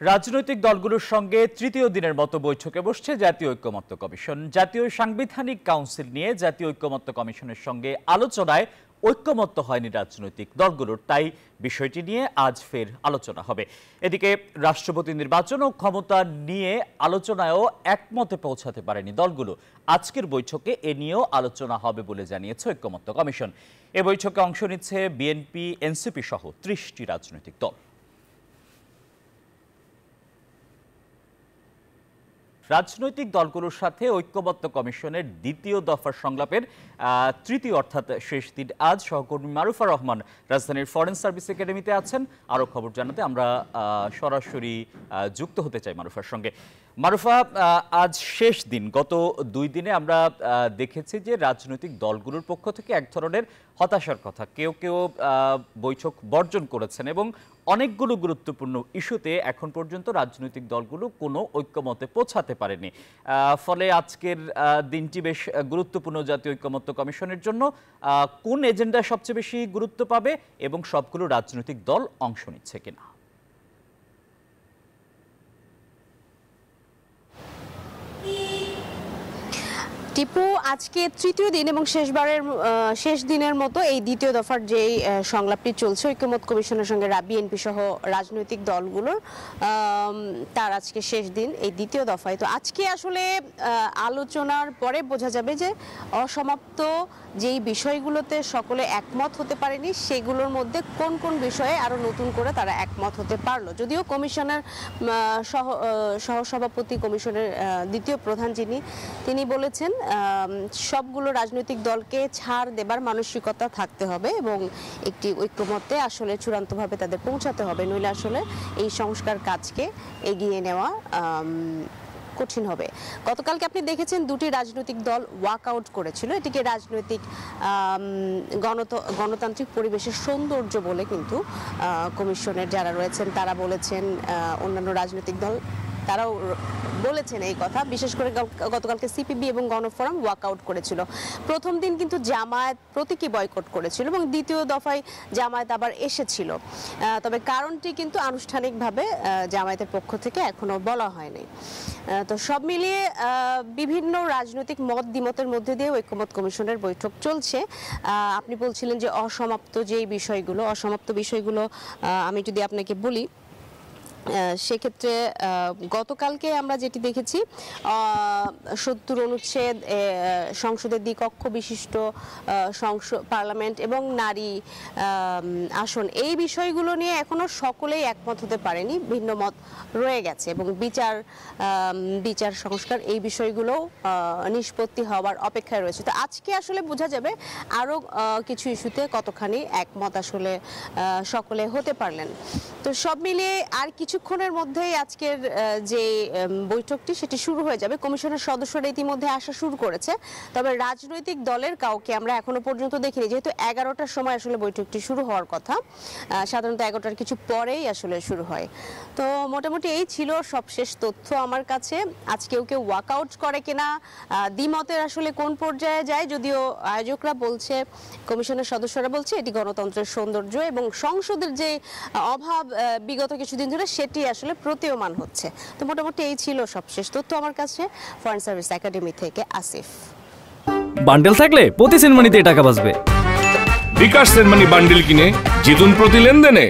রাজনৈতিক দলগুলোর সঙ্গে তৃতীয় দিনের মতো বৈঠকে বসছে জাতীয় ঐক্যমত্য কমিশন। জাতীয় সাংবিধানিক কাউন্সিল নিয়ে জাতীয় ঐক্যমত্য কমিশনের সঙ্গে আলোচনায় ঐক্যমত্য হয়নি রাজনৈতিক দলগুলোর, তাই বিষয়টি নিয়ে আজ ফের আলোচনা হবে। এদিকে রাষ্ট্রপতি নির্বাচন ও ক্ষমতা নিয়ে আলোচনায়ও একমতে পৌঁছাতে পারেনি দলগুলো। আজকের বৈঠকে এ নিয়েও আলোচনা হবে বলে জানিয়েছে ঐক্যমত্য কমিশন। এ বৈঠকে অংশ নিচ্ছে বিএনপি, এনসিপি সহ ৩০টি রাজনৈতিক দল। রাজনৈতিক দলগুলোর সাথে ঐক্যমত্য কমিশনের দ্বিতীয় দফার সংলাপের তৃতীয় অর্থাৎ শেষ দিন আজ সহকর্মী মারুফা রহমান রাজধানীর ফরেন সার্ভিস একাডেমিতে আছেন। আরও খবর জানাতে আমরা সরাসরি যুক্ত হতে চাই মারুফার সঙ্গে। মারুফা, আজ শেষ দিন। গত 2 দিনে আমরা দেখেছি যে রাজনৈতিক দলগুলোর পক্ষ থেকে এক ধরনের হতাশার কথা, কেউ কেউ বৈঠক বর্জন করেছেন এবং অনেকগুলো গুরুত্বপূর্ণ ইস্যুতে এখন পর্যন্ত রাজনৈতিক দলগুলো কোনো ঐক্যমতে পৌঁছাতে পারেনি। ফলে আজকের দিনটি বেশ গুরুত্বপূর্ণ জাতীয় ঐক্যমত্য কমিশনের জন্য। কোন এজেন্ডা সবচেয়ে বেশি গুরুত্ব পাবে এবং সবগুলো রাজনৈতিক দল অংশ নিচ্ছে কিনা? টিপু, আজকে তৃতীয় দিন এবং শেষ দিনের মতো এই দ্বিতীয় দফার যেই সংলাপটি চলছে ঐক্যমত্য কমিশনের সঙ্গে বিএনপি সহ রাজনৈতিক দলগুলোর, তার আজকে শেষ দিন এই দ্বিতীয় দফায়। তো আজকে আসলে আলোচনার পরে বোঝা যাবে যে অসমাপ্ত যেই বিষয়গুলোতে সকলে একমত হতে পারেনি সেগুলোর মধ্যে কোন কোন বিষয়ে আরো নতুন করে তারা একমত হতে পারলো। যদিও কমিশনের সহসভাপতি, কমিশনের দ্বিতীয় প্রধান তিনি বলেছেন সবগুলো রাজনৈতিক দলকে ছাড় দেবার মানসিকতা থাকতে হবে এবং একটি ঐক্যমত্যে আসলে চূড়ান্তভাবে তাদের পৌঁছাতে হবে, নইলে আসলে এই সংস্কার কাজকে এগিয়ে নেওয়া কঠিন হবে। গতকালকে আপনি দেখেছেন 2টি রাজনৈতিক দল ওয়াক আউট করেছিল। এটিকে রাজনৈতিক গণতান্ত্রিক পরিবেশের সৌন্দর্য বলে কিন্তু কমিশনের যারা রয়েছেন তারা বলেছেন, অন্যান্য রাজনৈতিক দল তারাও বলেছেন এই কথা। বিশেষ করে গতকালকে সিপিবি এবং গণফোরাম ওয়াকআউট করেছিল। প্রথম দিন কিন্তু জামায়াত প্রতীকী বয়কট করেছিল এবং দ্বিতীয় দফায় জামায়াত আবার এসেছিল, তবে কারণটি কিন্তু আনুষ্ঠানিকভাবে জামায়াতের পক্ষ থেকে এখনো বলা হয়নি। তো সব মিলিয়ে বিভিন্ন রাজনৈতিক মত দ্বিমতের মধ্যে দিয়ে ঐক্যমত্য কমিশনের বৈঠক চলছে। আপনি বলছিলেন যে অসমাপ্ত বিষয়গুলো আমি যদি আপনাকে বলি, সেক্ষেত্রে গতকালকে আমরা যেটি দেখেছি 70 অনুচ্ছেদ, সংসদের দ্বিকক্ষ বিশিষ্ট পার্লামেন্ট এবং নারী আসন, এই বিষয়গুলো নিয়ে এখনো সকলেই একমত হতে পারেনি, ভিন্ন মত রয়ে গেছে এবং বিচার সংস্কার এই বিষয়গুলো নিষ্পত্তি হওয়ার অপেক্ষায় রয়েছে। তো আজকে আসলে বোঝা যাবে আরো কিছু ইস্যুতে কতখানি একমত আসলে সকলে হতে পারলেন। তো সব মিলিয়ে আর কিছুক্ষণের মধ্যেই আজকের যে বৈঠকটি সেটি শুরু হয়ে যাবে। কমিশনের সদস্যরা ইতিমধ্যে আসা শুরু করেছে, তবে রাজনৈতিক দলের কাউকে আমরা এখনো পর্যন্ত দেখিনি, যেহেতু 11টার সময় আসলে বৈঠকটি শুরু হওয়ার কথা। সাধারণত 11টার কিছু পরেই আসলে শুরু হয়। তো মোটামুটি এই ছিল সবশেষ তথ্য আমার কাছে। আজ কেউ ওয়াকআউট করে কিনা, দ্বিমতের আসলে কোন পর্যায়ে যায়, যদিও আয়োজকরা বলছে, কমিশনের সদস্যরা বলছে এটি গণতন্ত্রের সৌন্দর্য এবং সংসদের যে অভাব বিগত কিছুদিন ধরে সেটি আসলে প্রতীয়মান হচ্ছে। তো মোটামুটি এই ছিল সবশেষ তথ্য আমার কাছে। ফরেন সার্ভিস একাডেমি থেকে আসিফ। বান্ডেল থাকলে প্রতি সেনমানিতে টাকা বাঁচবে। বিকাশ সেনমানি বান্ডেল কিনে জিতুন প্রতি লেনদেনে।